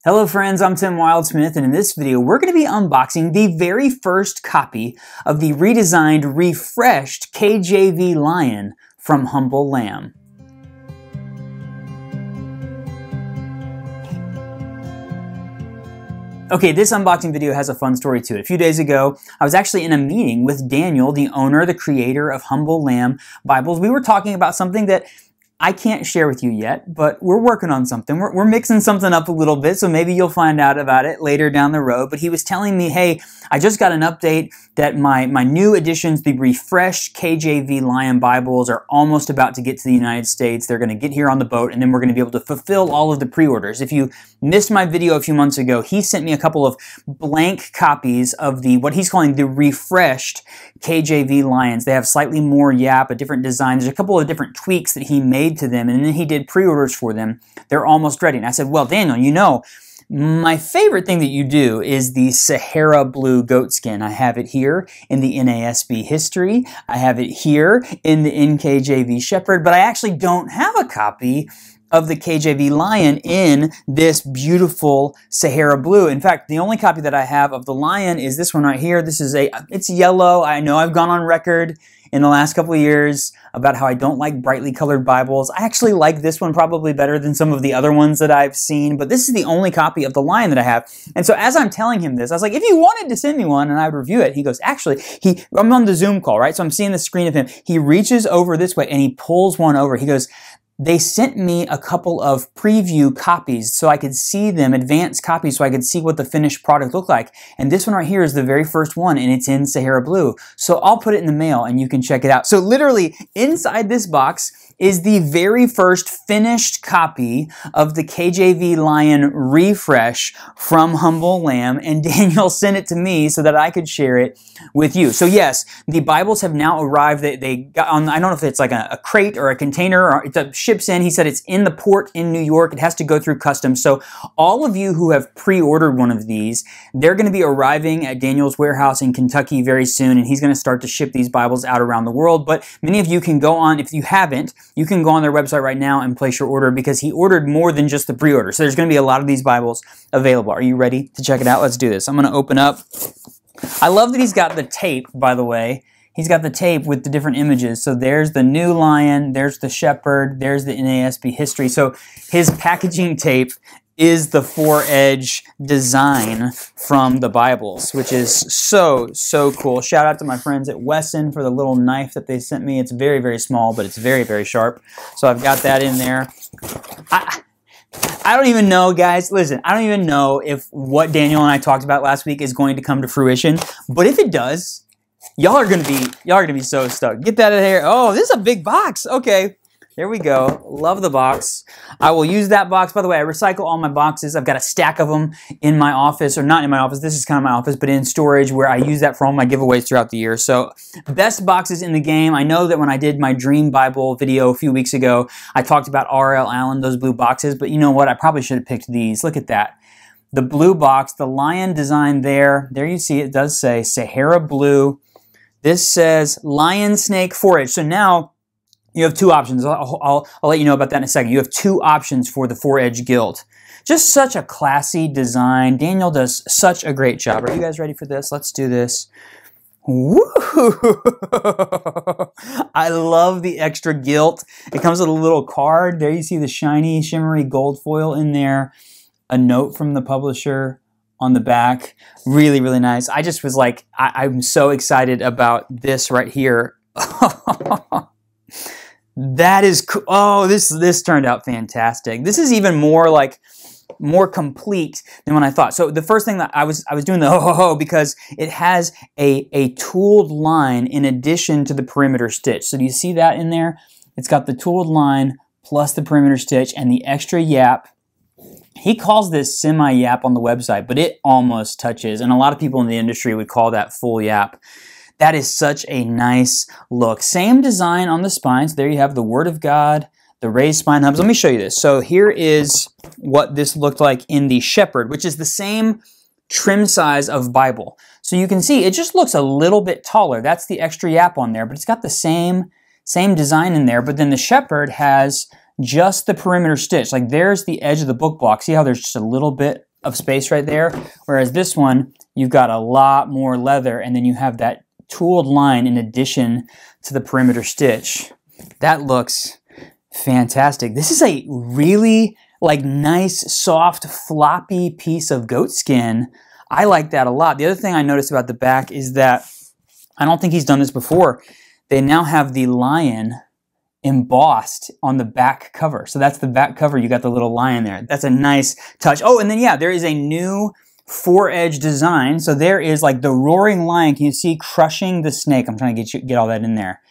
Hello friends, I'm Tim Wildsmith, and in this video we're going to be unboxing the very first copy of the redesigned, refreshed KJV Lion from Humble Lamb. Okay, this unboxing video has a fun story to it. A few days ago, I was actually in a meeting with Daniel, the owner, the creator of Humble Lamb Bibles. We were talking about something that I can't share with you yet, but we're working on something. We're mixing something up a little bit, so maybe you'll find out about it later down the road. But he was telling me, hey, I just got an update that my new editions, the refreshed KJV Lion Bibles, are almost about to get to the United States. They're going to get here on the boat, and then we're going to be able to fulfill all of the pre-orders. If you missed my video a few months ago, he sent me a couple of blank copies of what he's calling the refreshed KJV Lions. They have slightly more yap, a different design. There's a couple of different tweaks that he made to them, and then he did pre-orders for them. They're almost ready. And I said, well, Daniel, you know, my favorite thing that you do is the Sahara blue goatskin. I have it here in the NASB history. I have it here in the NKJV Shepherd, but I actually don't have a copy of the KJV Lion in this beautiful Sahara blue. In fact, the only copy that I have of the Lion is this one right here. This is it's yellow. I know I've gone on record in the last couple of years about how I don't like brightly colored Bibles. I actually like this one probably better than some of the other ones that I've seen, but this is the only copy of the Lion that I have. And so as I'm telling him this, I was like, if you wanted to send me one and I would review it, he goes, actually, I'm on the Zoom call, right? So I'm seeing the screen of him. He reaches over this way and he pulls one over. He goes, they sent me a couple of preview copies so I could see them, advanced copies, so I could see what the finished product looked like. And this one right here is the very first one, and it's in Sahara blue. So I'll put it in the mail and you can check it out. So literally inside this box is the very first finished copy of the KJV Lion refresh from Humble Lamb, and Daniel sent it to me so that I could share it with you. So yes, the Bibles have now arrived. They got on, I don't know if it's like a crate or a container, or it ships in. He said it's in the port in New York. It has to go through customs. So all of you who have pre-ordered one of these, they're going to be arriving at Daniel's warehouse in Kentucky very soon, and he's going to start to ship these Bibles out around the world. But many of you can go on, if you haven't, you can go on their website right now and place your order, because he ordered more than just the pre-order. So there's going to be a lot of these Bibles available. Are you ready to check it out? Let's do this. I'm going to open up. I love that he's got the tape, by the way. He's got the tape with the different images. So there's the new Lion, there's the Shepherd, there's the NASB history. So his packaging tape is the 4-edge design from the Bibles, which is so cool. Shout out to my friends at Wesson for the little knife that they sent me. It's very, very small, but it's very, very sharp. So I've got that in there. I don't even know, guys, listen, I don't even know if what Daniel and I talked about last week is going to come to fruition, but if it does, y'all are gonna be so stoked. Get that out of here. Oh, this is a big box. Okay. There we go. Love the box. I will use that box. By the way, I recycle all my boxes. I've got a stack of them in my office, or not in my office. This is kind of my office, but in storage, where I use that for all my giveaways throughout the year. So best boxes in the game. I know that when I did my Dream Bible video a few weeks ago, I talked about R.L. Allen, those blue boxes, but you know what? I probably should have picked these. Look at that. The blue box, the lion design there. There you see it does say Sahara blue. This says Lion Snake 4-edge. So now you have two options. I'll let you know about that in a second. You have two options for the 4-edge gilt. Just such a classy design. Daniel does such a great job. Are you guys ready for this? Let's do this. Woo! I love the extra gilt. It comes with a little card. There you see the shiny, shimmery gold foil in there. A note from the publisher on the back. Really, really nice. I just was like, I'm so excited about this right here. That is cool. Oh, this turned out fantastic. This is even more complete than when I thought. So the first thing that I was doing the ho because it has a tooled line in addition to the perimeter stitch. So do you see that in there? It's got the tooled line plus the perimeter stitch and the extra yap. He calls this semi-yap on the website, but it almost touches, and a lot of people in the industry would call that full yap. That is such a nice look. Same design on the spine. So there you have the Word of God, the raised spine hubs. Let me show you this. So here is what this looked like in the Shepherd, which is the same trim size of Bible. So you can see it just looks a little bit taller. That's the extra yap on there, but it's got the same design in there. But then the Shepherd has just the perimeter stitch. Like there's the edge of the book block. See how there's just a little bit of space right there. Whereas this one, you've got a lot more leather, and then you have that tooled line in addition to the perimeter stitch. That looks fantastic. This is a really like nice, soft, floppy piece of goat skin. I like that a lot. The other thing I noticed about the back is that I don't think he's done this before. They now have the lion embossed on the back cover. So that's the back cover. You got the little lion there. That's a nice touch. Oh, and then yeah, there is a new 4-edge design. So there is like the roaring lion. Can you see crushing the snake? I'm trying to get all that in there.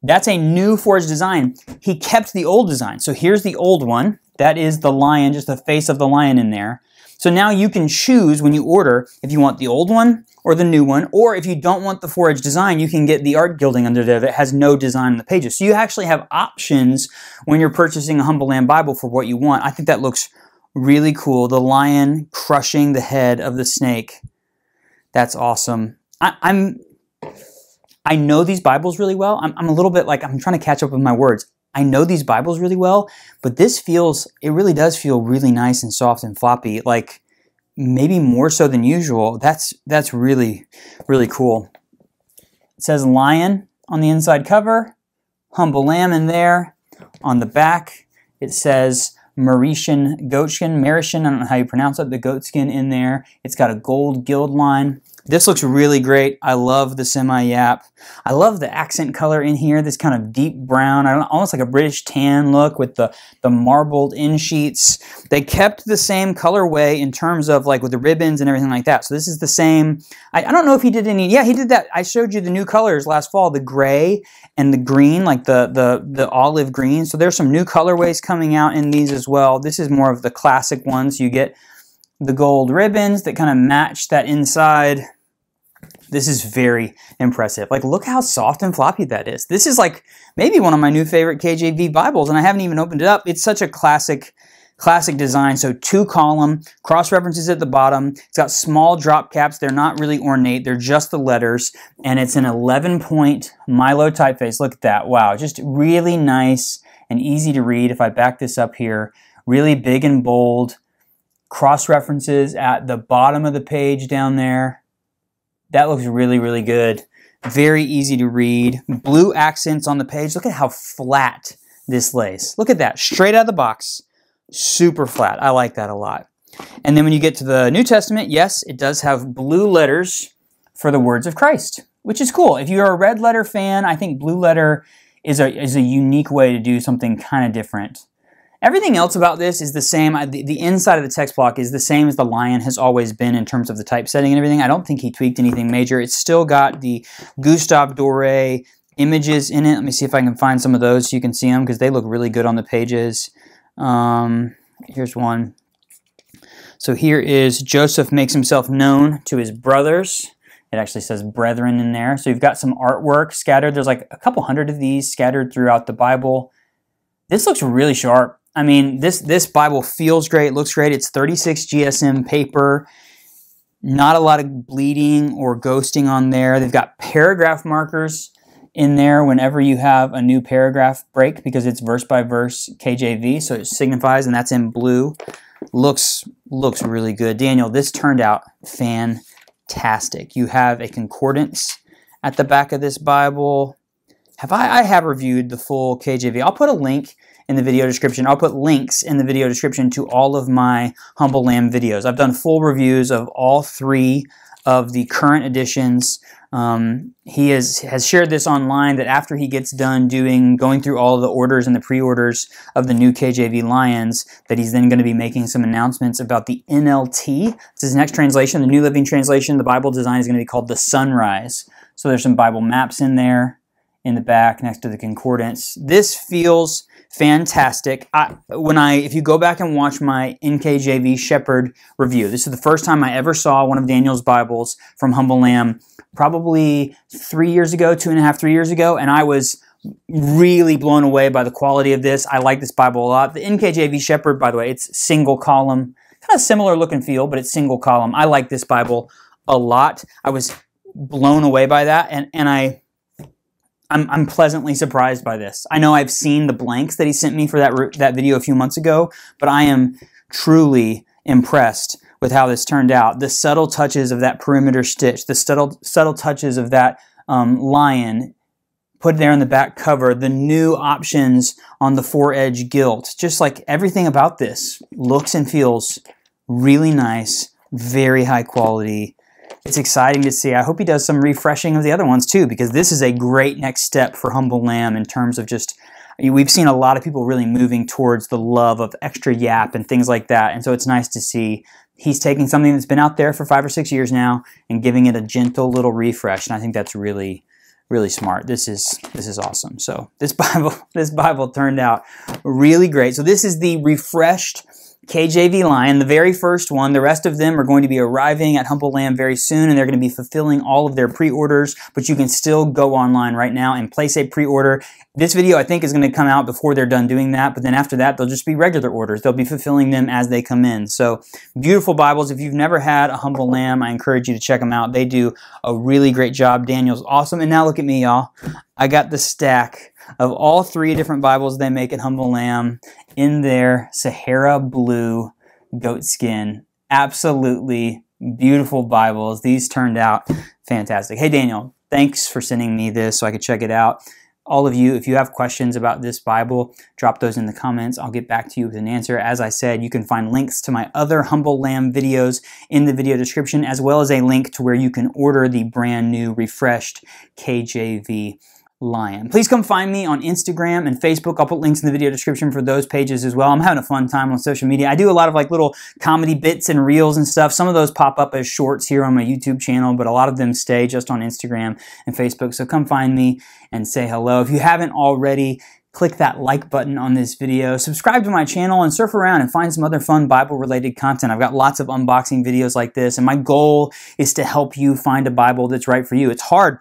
That's a new 4-edge design. He kept the old design. So here's the old one. That is the lion, just the face of the lion in there. So now you can choose when you order if you want the old one or the new one, or if you don't want the 4-edge design, you can get the art gilding under there that has no design on the pages. So you actually have options when you're purchasing a Humble Lamb Bible for what you want. I think that looks really cool. The lion crushing the head of the snake. That's awesome. I know these Bibles really well. I'm a little bit like, I'm trying to catch up with my words. I know these Bibles really well, but this feels, it really does feel really nice and soft and floppy, like maybe more so than usual. That's really, really cool. It says lion on the inside cover, Humble Lamb in there. On the back, it says Mauritian goatskin, Mauritian, I don't know how you pronounce it, the goatskin in there. It's got a gold gild line. This looks really great. I love the semi-yap. I love the accent color in here, this kind of deep brown, almost like a British tan look with the marbled in sheets. They kept the same colorway in terms of like with the ribbons and everything like that. So this is the same. I don't know if he did any, yeah, he did that. I showed you the new colors last fall, the gray and the green, like the olive green. So there's some new colorways coming out in these as well. This is more of the classic ones. You get the gold ribbons that kind of match that inside. This is very impressive. Like, look how soft and floppy that is. This is like maybe one of my new favorite KJV Bibles, and I haven't even opened it up. It's such a classic design. So 2-column, cross references at the bottom. It's got small drop caps. They're not really ornate. They're just the letters, and it's an 11-point Milo typeface. Look at that. Wow, just really nice and easy to read. If I back this up here, really big and bold. Cross references at the bottom of the page down there. That looks really, really good. Very easy to read. Blue accents on the page. Look at how flat this lays. Look at that. Straight out of the box. Super flat. I like that a lot. And then when you get to the New Testament, yes, it does have blue letters for the words of Christ, which is cool. If you're a red letter fan, I think blue letter is a unique way to do something kind of different. Everything else about this is the same. The inside of the text block is the same as the lion has always been in terms of the typesetting and everything. I don't think he tweaked anything major. It's still got the Gustave Doré images in it. Let me see if I can find some of those so you can see them because they look really good on the pages. Here's one. So here is Joseph makes himself known to his brothers. It actually says brethren in there. So you've got some artwork scattered. There's like a couple hundred of these scattered throughout the Bible. This looks really sharp. I mean, this Bible feels great, looks great. It's 36 GSM paper. Not a lot of bleeding or ghosting on there. They've got paragraph markers in there whenever you have a new paragraph break because it's verse by verse KJV, so it signifies, and that's in blue. Looks really good. Daniel, this turned out fantastic. You have a concordance at the back of this Bible. I have reviewed the full KJV. I'll put a link in the video description. I'll put links in the video description to all of my Humble Lamb videos. I've done full reviews of all 3 of the current editions. He has shared this online that after he gets done going through all of the orders and the pre-orders of the new KJV Lions, that he's then going to be making some announcements about the NLT. This is his next translation, the New Living Translation. The Bible design is going to be called the Sunrise. So there's some Bible maps in there in the back next to the concordance. This feels fantastic. If you go back and watch my NKJV Shepherd review, this is the first time I ever saw one of Daniel's Bibles from Humble Lamb, probably 3 years ago, 2.5, 3 years ago, and I was really blown away by the quality of this. I like this Bible a lot. The NKJV Shepherd, by the way, it's single column, kind of similar look and feel, but it's single column. I like this Bible a lot. I was blown away by that, and I'm pleasantly surprised by this. I know I've seen the blanks that he sent me for that video a few months ago, but I am truly impressed with how this turned out. The subtle touches of that perimeter stitch, the subtle touches of that lion put there in the back cover, the new options on the 4-edge gilt, just like everything about this looks and feels really nice, very high quality. It's exciting to see. I hope he does some refreshing of the other ones too, because this is a great next step for Humble Lamb in terms of just, we've seen a lot of people really moving towards the love of extra yap and things like that. And so it's nice to see he's taking something that's been out there for 5 or 6 years now and giving it a gentle little refresh. And I think that's really smart. This is awesome. So this Bible turned out really great. So this is the refreshed KJV line, the very first one. The rest of them are going to be arriving at Humble Lamb very soon, and they're going to be fulfilling all of their pre-orders, but you can still go online right now and place a pre-order. This video, I think, is going to come out before they're done doing that, but then after that, they'll just be regular orders. They'll be fulfilling them as they come in. So beautiful Bibles. If you've never had a Humble Lamb, I encourage you to check them out. They do a really great job. Daniel's awesome. And now look at me, y'all. I got the stack of all 3 different Bibles they make at Humble Lamb in their Sahara blue goatskin. Absolutely beautiful Bibles. These turned out fantastic. Hey, Daniel, thanks for sending me this so I could check it out. All of you, if you have questions about this Bible, drop those in the comments. I'll get back to you with an answer. As I said, you can find links to my other Humble Lamb videos in the video description, as well as a link to where you can order the brand new refreshed KJV lion. Please come find me on Instagram and Facebook. I'll put links in the video description for those pages as well. I'm having a fun time on social media. I do a lot of like little comedy bits and reels and stuff. Some of those pop up as shorts here on my YouTube channel, but a lot of them stay just on Instagram and Facebook. So come find me and say hello. If you haven't already, click that like button on this video, subscribe to my channel, and surf around and find some other fun Bible-related content. I've got lots of unboxing videos like this, and my goal is to help you find a Bible that's right for you. It's hard.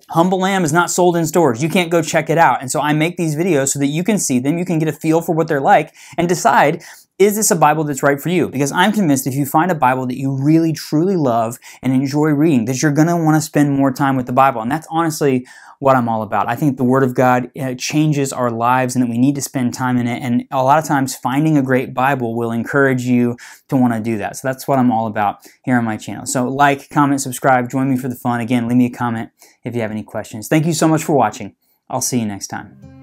Humble Lamb is not sold in stores. You can't go check it out. And so I make these videos so that you can see them, you can get a feel for what they're like, and decide, is this a Bible that's right for you? Because I'm convinced if you find a Bible that you really, truly love and enjoy reading, that you're going to want to spend more time with the Bible. And that's honestly what I'm all about. I think the Word of God changes our lives and that we need to spend time in it. And a lot of times finding a great Bible will encourage you to want to do that. So that's what I'm all about here on my channel. So like, comment, subscribe, join me for the fun. Again, leave me a comment if you have any questions. Thank you so much for watching. I'll see you next time.